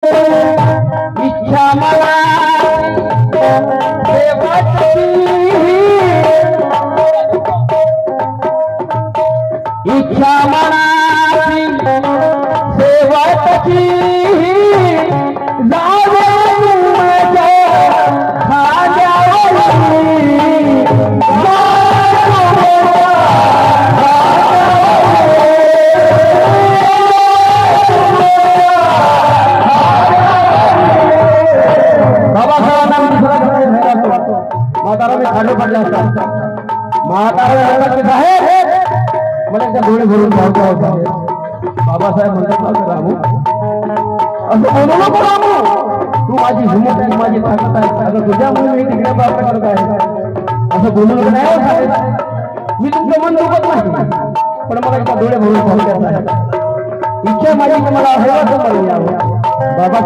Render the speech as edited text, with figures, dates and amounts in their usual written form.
इच्छा मला देवाची इच्छा मनाची सेवकाची जावे माझ्या खांद्यावरती म्हातारा मी खाली पडला असता म्हातारा आहे मला एकदा डोळे भरून धावता होता बाबासाहेब म्हणतात ना रामू असं बोलू नको रामू तू माझी हिंमत आहे माझी ताकद आहे आता तुझ्यामुळे मी तिकडे प्राप्त करत आहे असं बोलू नको नाही साहेब मी तुमचं मन दुखत नाही पण मला एकदा डोळे भरून धावता आहे इच्छा माझी तुम्हाला हवा यावं बाबा